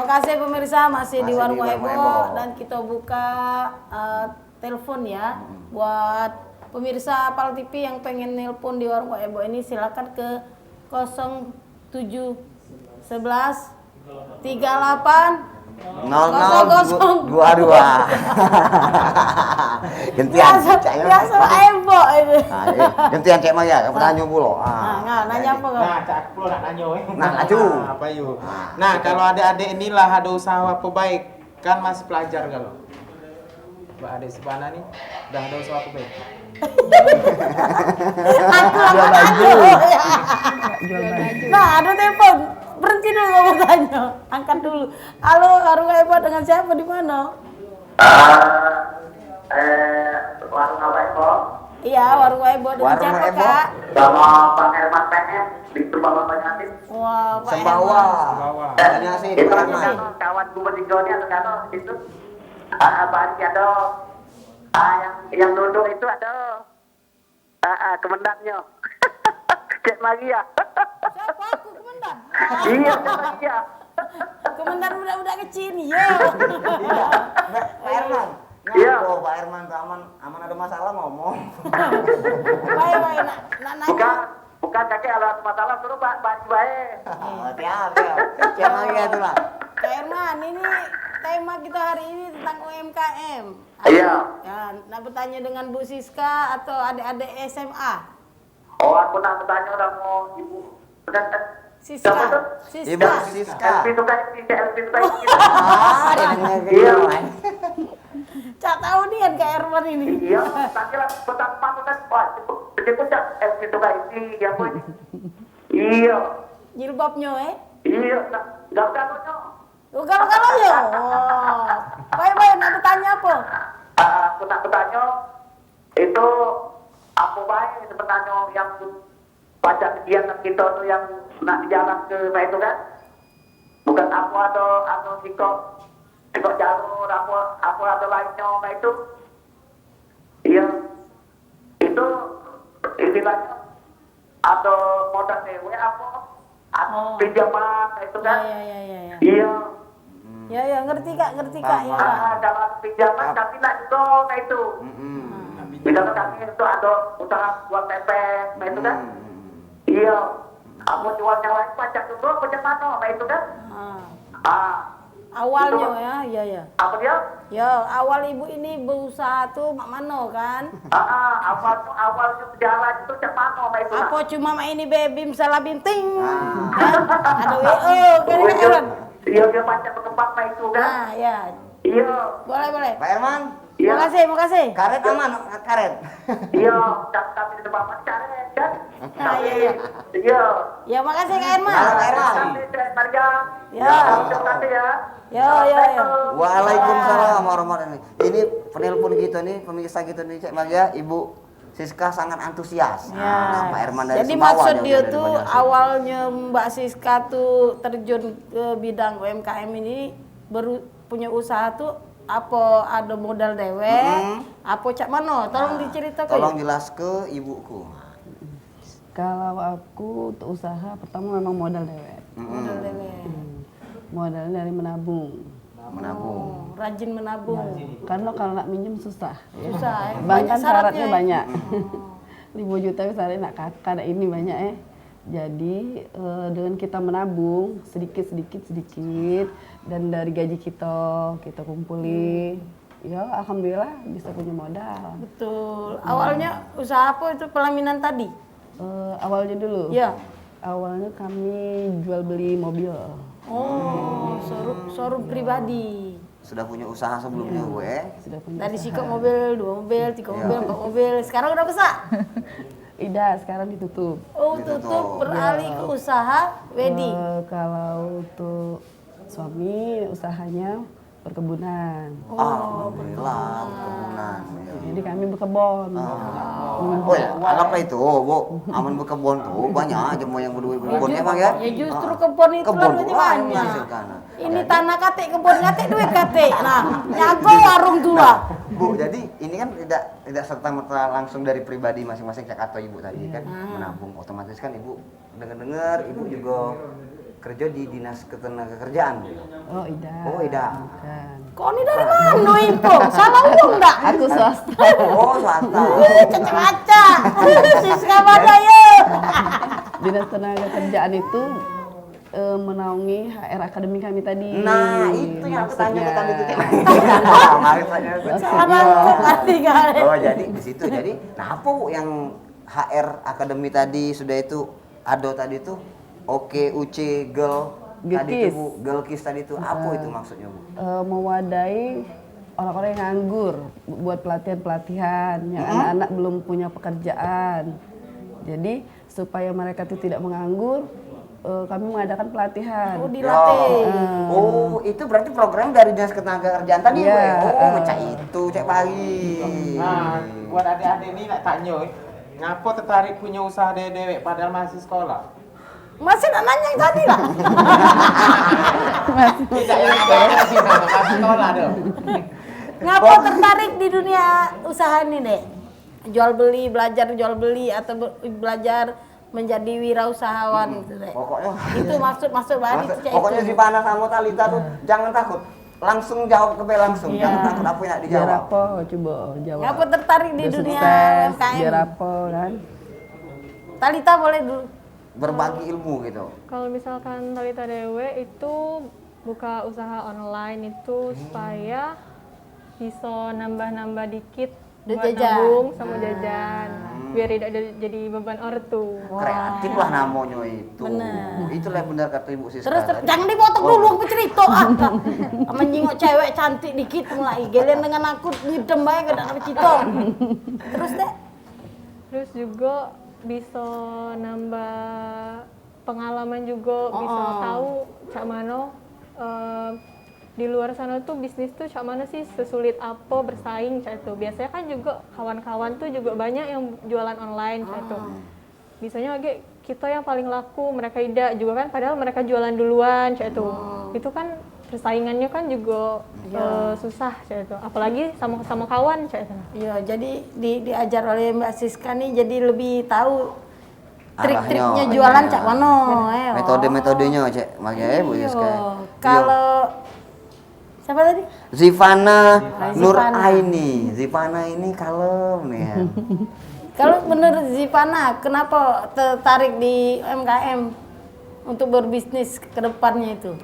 kasih pemirsa, masih di Warung Hebo Hebo dan kita buka telepon ya. Buat pemirsa Pal TV yang pengen nelpon di Warung Hebo ini silakan ke 0711 38 0022. Gantian biasa Hebo ini. Gantian Cek Maya, nanya pulo. Nanya apa kau? Nah, Cak pulo nak nanya Nah, aju. Apa yuk? Nah, kalau adik-adik inilah ada usaha apa baik, kan masih pelajar kalau. Mbak adik sepanah nih, udah ada usaha apa baik? Jual baju. Nah, ada telepon. Berhenti dulu mau tanya. Angkat dulu. Halo, Warung Hebo dengan siapa di mana? Warung Hebo. Iya, Warung Hebo dengan Warung siapa, Hebo. Kak? Sama Pak Herman PM di Tumpang Banyatin. Wah, Pak Sembawa. Sembawa. Tanya sih di Itu mana? kan kawan gue bertiga ini atau kan itu. Pak Adi ada. Yang duduk itu ada. Kemendannya. Cek Maria. Siapa aku komandan? Iya, Cek Maria. Komandan budak-budak kecil nih, yo. Pak Herman. Iya. Oh, Pak Herman tuh aman ada masalah ngomong. Baik, nak nanya. Bukan kakek kalau ada masalah suruh Pak baik. Tiap. Cek Maya itu lah. Kak Herman, ini tema kita hari ini tentang UMKM. Iya. Ya, nak bertanya dengan Bu Siska atau adik-adik SMA? Oh, aku nak bertanya udah mau ibu. Siska. Ibu Siska. LP itu kan LP itu kan. Dia nanya Iya. Cak tahu dia Kak Herman ini. Iya, tadi lah petang kan. Wah, itu cak LP itu kan ini ya boy. Iya. Jilbabnya Iya, enggak usah. Kalau yo. Baik, nak bertanya apa? Aku nak bertanya itu apa baik sebenarnya yang baca kegiatan kita tuh yang nak jalan ke itu kan? Bukan apa atau sikok jalur apa ada lainnya itu. Iya. Itu istilahnya atau modal dewe apa? Oh. Pinjaman itu kan? Ya. Iya. Ya, ngerti Kak ya. Dalam pinjaman tapi nak juga itu. Misalnya kami itu ada usaha buat pepes, nah itu kan? Iya. Aku jual nyawa pajak juga, pajak mana, nah itu kan? Awalnya itu, ya. Apa dia? Ya, awal ibu ini berusaha tuh mak mano kan? Awalnya berjalan itu cak mana, nah itu Apa cuma mak ini bebim salah binting? Ada kan? kan? Iya, dia pajak berkembang, nah itu kan? Nah, ya. Iya. Boleh. Pak Herman. Iya. Makasih. Karet aman, karet. Iya, tapi di depan karet kan? Iya. Iya. Ya, makasih Kak Herman. Halo, Kak Herman. Maria. Ya. Nanti ya. Ya. Waalaikumsalam warahmatullahi wabarakatuh. Ini penelpon kita nih, pemirsa kita nih, Cek Magia, Ibu Siska sangat antusias. Ya. Pak Herman dari Jadi Sembawa, maksud jauh dia dari tuh Banjarmasin. awalnya Mbak Siska tuh terjun ke bidang UMKM ini punya usaha tuh apa ada modal dewe, apa cak mano? Tolong diceritakan. Tolong jelas ke ibuku. Kalau aku untuk usaha pertama memang modal dewek. Modal dewe. Modal dari menabung. Menabung. Rajin menabung. Karena kalau nak minjem susah. Susah ya. Bahkan syaratnya ya. banyak. 5 juta misalnya nak kakak nak ini banyak Jadi dengan kita menabung sedikit dan dari gaji kita kumpulin, ya alhamdulillah bisa punya modal. Betul. Awalnya usaha apa itu pelaminan tadi? Awalnya dulu. Ya. Awalnya kami jual beli mobil. Oh, showroom pribadi. Sudah punya usaha sebelumnya gue. Sudah punya. Dari sikok mobil, 2 mobil, 3 mobil, 4 mobil. Sekarang udah besar. Tidak, sekarang ditutup. Oh, tutup beralih ke usaha wedding. Kalau untuk suami usahanya perkebunan. Alhamdulillah, perkebunan. Jadi kami berkebun. Oh ya, apa itu, Bu? Aman berkebun tuh banyak aja mau yang berdua berkebun emang ya. Ya justru kebun itu Kebun lebih tuh banyak. menghasilkan. Ini tanah katik, kebun katik, duit katik. Nah, nyago warung tua. Bu, jadi ini kan tidak serta-merta langsung dari pribadi masing-masing cak atau ibu tadi kan menabung, otomatis kan ibu dengar-dengar ibu juga kerja di dinas ketenagakerjaan. Oh, tidak. Oh, tidak. Bukan. Kok ini dari mana info? Salah uang enggak? Aku swasta. Oh, swasta. Caca-caca. Siska mana ya? Dinas Tenaga Kerjaan itu menaungi HR akademi kami tadi. Nah, itu yang aku tanya ke tadi itu. Mari tanya aku. Salah kok ngerti kan? Oh, jadi di situ. Jadi, nah apa Bu yang HR akademi tadi sudah itu Ado tadi itu Oke UC Girl tadi itu Bu, Girl Kiss tadi itu apa itu maksudnya Bu? Mewadahi orang-orang yang nganggur buat pelatihan-pelatihan yang anak-anak belum punya pekerjaan. Jadi supaya mereka itu tidak menganggur, kami mengadakan pelatihan. Oh, dilatih. Oh, itu berarti program dari Dinas Ketenagakerjaan tadi Bu. Iya, Oh, macam itu cek pagi. Nah, buat adik-adik ini nak tanya, ngapa tertarik punya usaha dewe padahal masih sekolah? Masih nak nanya yang tadi lah. Tidak yang masih sekolah dong. Ngapa tertarik di dunia usaha ini, Dek? Jual beli, belajar jual beli atau belajar menjadi wirausahawan gitu, Dek. Pokoknya Itu maksud banget Cek, pokoknya itu. si Pana sama Talita tuh jangan takut. Langsung jawab ke B langsung. Iya. Jangan takut apa yang nak Biar dijawab. apa? Coba jawab. Ngapa tertarik di Biar dunia sukses, UMKM? biar apa kan? Talita boleh dulu. Berbagi ilmu gitu. Kalau misalkan Talita Dewe itu buka usaha online itu supaya bisa nambah-nambah dikit Duit buat jajan. nabung sama jajan, biar tidak jadi beban ortu. Kreatif lah namanya itu. Bener. Itulah yang benar kata Ibu Siska. Terus tadi. jangan dipotong dulu aku cerita ah. Menyingok cewek cantik dikit mulai. Gelen dengan aku ngidem bae ke dalam cerita. Terus deh. Terus juga bisa nambah pengalaman juga, bisa tahu cak mano di luar sana tuh bisnis tuh cak mana sih, sesulit apa bersaing cak itu. Biasanya kan juga kawan-kawan tuh juga banyak yang jualan online cak itu. Biasanya lagi kita yang paling laku, mereka tidak juga kan, padahal mereka jualan duluan cak itu. Itu kan persaingannya kan juga susah cak itu. Apalagi sama kawan cak itu. Iya, jadi diajar oleh Mbak Siska nih jadi lebih tahu trik-triknya Arahnya. jualan cak mano. Metode-metodenya cek makanya Bu Iya. Siska. Kalau siapa tadi? Zivana Nur Zivana. Aini. Zivana ini kalem nih ya. Kalau menurut Zivana, kenapa tertarik di UMKM untuk berbisnis ke depannya itu?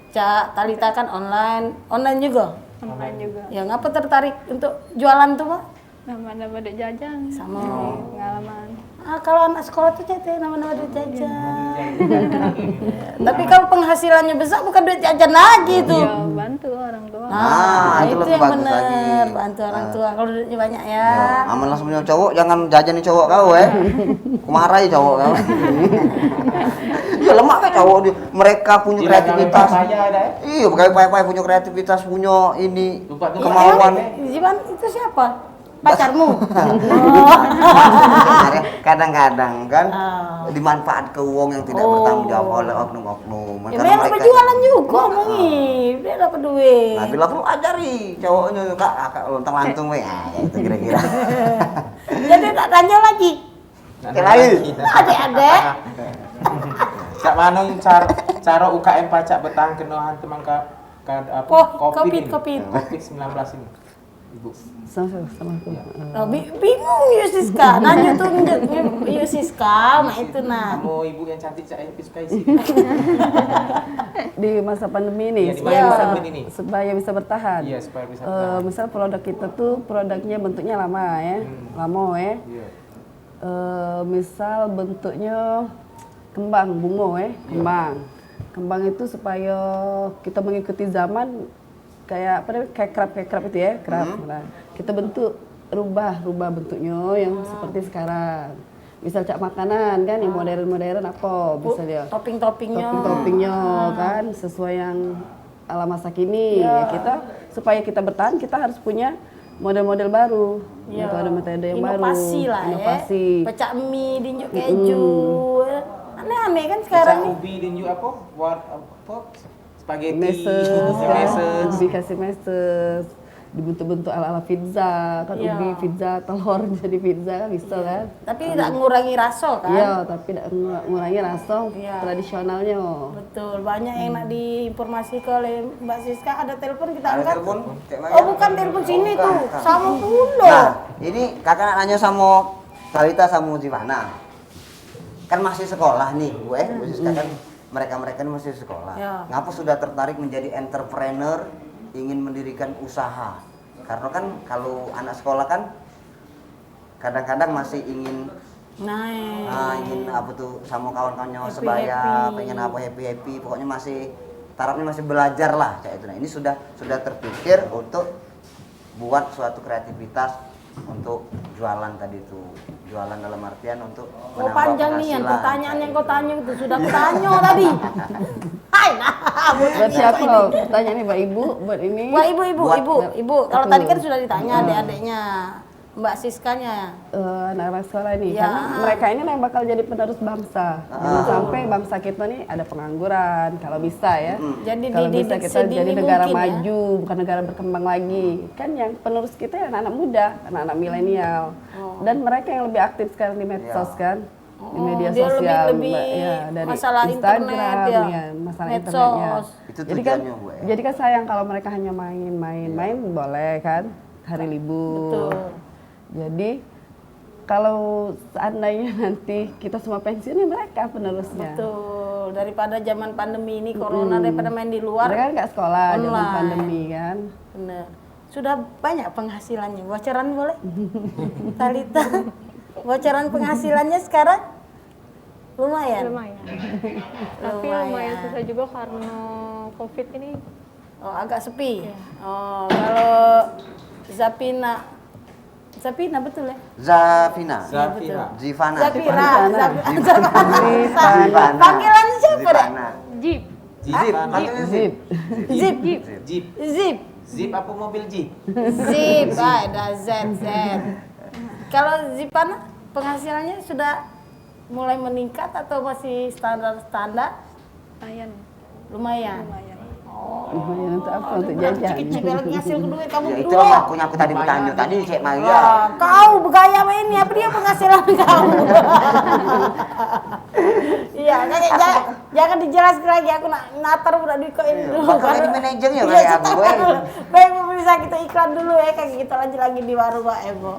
Cak Talita kan online juga. Online juga. Ya ngapa tertarik untuk jualan tuh, Pak? Nambah-nambah duit jajan. Sama. Pengalaman. Kalau anak sekolah tuh cete nama-nama duit jajan. Tapi kalau penghasilannya besar bukan duit jajan lagi tuh. Ya bantu orang tua. Nah, itu itu lebih yang bagus bener, lagi. bantu orang tua. Kalau duitnya banyak ya. Aman langsung punya cowok, jangan jajanin cowok kau Kumarahi cowok kau. Ya lemak kan cowok dia. Mereka punya kreativitas. Saya ada ya. Iya, payah-payah punya kreativitas, punya ini Lupa tuh kemauan. Zivan itu siapa? Pacarmu? Sebenarnya kadang-kadang kan Oh. dimanfaat ke uang yang tidak bertanggung jawab oleh oknum-oknum. Ya Karena memang berjualan juga Mungi. Dia dapat duit. Nah, bila perlu ajari cowoknya kak lontang lantung weh. Itu kira-kira. Jadi tak tanya lagi. Kelahi. Adek-adek. Cak mana cara UKM pacak bertahan kenohan teman apa Covid. Covid 19 ini. Ibu. Sama aku. Oh, bingung Yusiska. Nanya tuh Yusiska, nah itu nah. Kamu ibu yang cantik cak yang suka isi. Di masa pandemi ini Iya, di supaya masa bisa pandemi ini. supaya bisa bertahan. Iya, supaya bisa Misal produk kita tuh produknya bentuknya lama ya, lama ya. Iya. Misal bentuknya kembang bunga ya, kembang itu supaya kita mengikuti zaman kayak apa namanya, kayak krab itu ya, krab. Nah, kita rubah bentuknya yang seperti sekarang. Misal cak makanan kan yang modern apa bisa dia Topping-toppingnya. kan sesuai yang ala masa kini. Ya, supaya kita bertahan kita harus punya model-model baru, metode-metode yang Inovasi baru. lah Inovasi. ya. Pecak mie, dinjuk keju. Aneh-aneh kan sekarang Pecah nih. ubi dan juga apa? Spaghetti. Meses, Meses. dikasih meses. dibentuk-bentuk ala-ala pizza kan, Iya. ubi pizza, telur jadi pizza kan bisa kan. Tapi tidak ngurangi rasa kan? Iya, tapi tidak mengurangi rasa Iya. tradisionalnya. Betul, banyak yang nak diinformasikan oleh Mbak Siska. Ada telepon kita Ada angkat. telepon, Cek Maya? Oh bukan telepon sini Bukan. tuh, sama dulu. Nah, ini kakak nak nanya sama Talita sama Zivana. Kan masih sekolah nih, gue, kan mereka-mereka ini masih sekolah. Ya. Ngapa sudah tertarik menjadi entrepreneur, ingin mendirikan usaha? Karena kan kalau anak sekolah kan kadang-kadang masih ingin ingin apa tuh sama kawan-kawannya Happy, sebaya, happy. pengen apa happy, pokoknya masih tarafnya masih belajar lah kayak itu. Nah, ini sudah terpikir untuk buat suatu kreativitas untuk jualan tadi tuh. Jualan dalam artian untuk Oh panjang nih yang penghasilan, pertanyaan kayak yang kau gitu. tanya itu sudah kutanya tadi. Hai nah, Buat siapa? Tanya nih Mbak Ibu, buat ini. Wah ibu. Kalau Betul. tadi kan sudah ditanya adik-adiknya, Mbak Siskanya. Anak-anak sekolah nih, Ya. karena mereka ini yang bakal jadi penerus bangsa. Jangan sampai bangsa kita nih ada pengangguran, kalau bisa ya. Jadi Kalau bisa dididik kita jadi sedini negara mungkin ya. maju, bukan negara berkembang lagi. Kan yang penerus kita ya anak-anak muda, anak-anak milenial. Dan mereka yang lebih aktif sekarang di medsos kan. Di media dia sosial, lebih ya, dari masalah internet ya. masalah Medsos. internetnya. Itu Jadi kan, tujuannya, Bu, ya. jadi kan sayang kalau mereka hanya main boleh kan, hari libur. Betul. Jadi kalau seandainya nanti kita semua pensiun ya mereka penerusnya. Betul, daripada zaman pandemi ini corona daripada main di luar. Mereka kan nggak sekolah zaman Online. pandemi kan. Bener. Sudah banyak penghasilannya. Bocoran boleh? Talita. Bocoran penghasilannya sekarang lumayan. Lumayan. Tapi Lumayan. lumayan susah juga karena COVID ini. Oh, agak sepi. Iya. Oh, kalau Zapina betul ya? Zafina. Zafira. Zivana. Zapira. Zivana. Panggilannya siapa deh? Zivana. Jeep. Zip. Panggilnya Zip. Zip. Jeep. Zip. Zip apa mobil Jeep? Zip. Ada Z. Kalau Zipana penghasilannya sudah mulai meningkat atau masih standar-standar? Lumayan. Lumayan. Lumayan untuk apa? Untuk jajan. Cicip lagi ngasih duit kamu Ya itu dulu. lah makanya aku tadi bertanya tadi Cek Maria. Wah, kau bergaya main ini apa dia penghasilan kamu? Iya, jangan dijelaskan lagi aku nak natar udah duit kau ini dulu. Bakal jadi manajernya Iya, kayak aku. Baik pemirsa kita iklan dulu ya kayak kita lanjut lagi di warung Pak Ebo.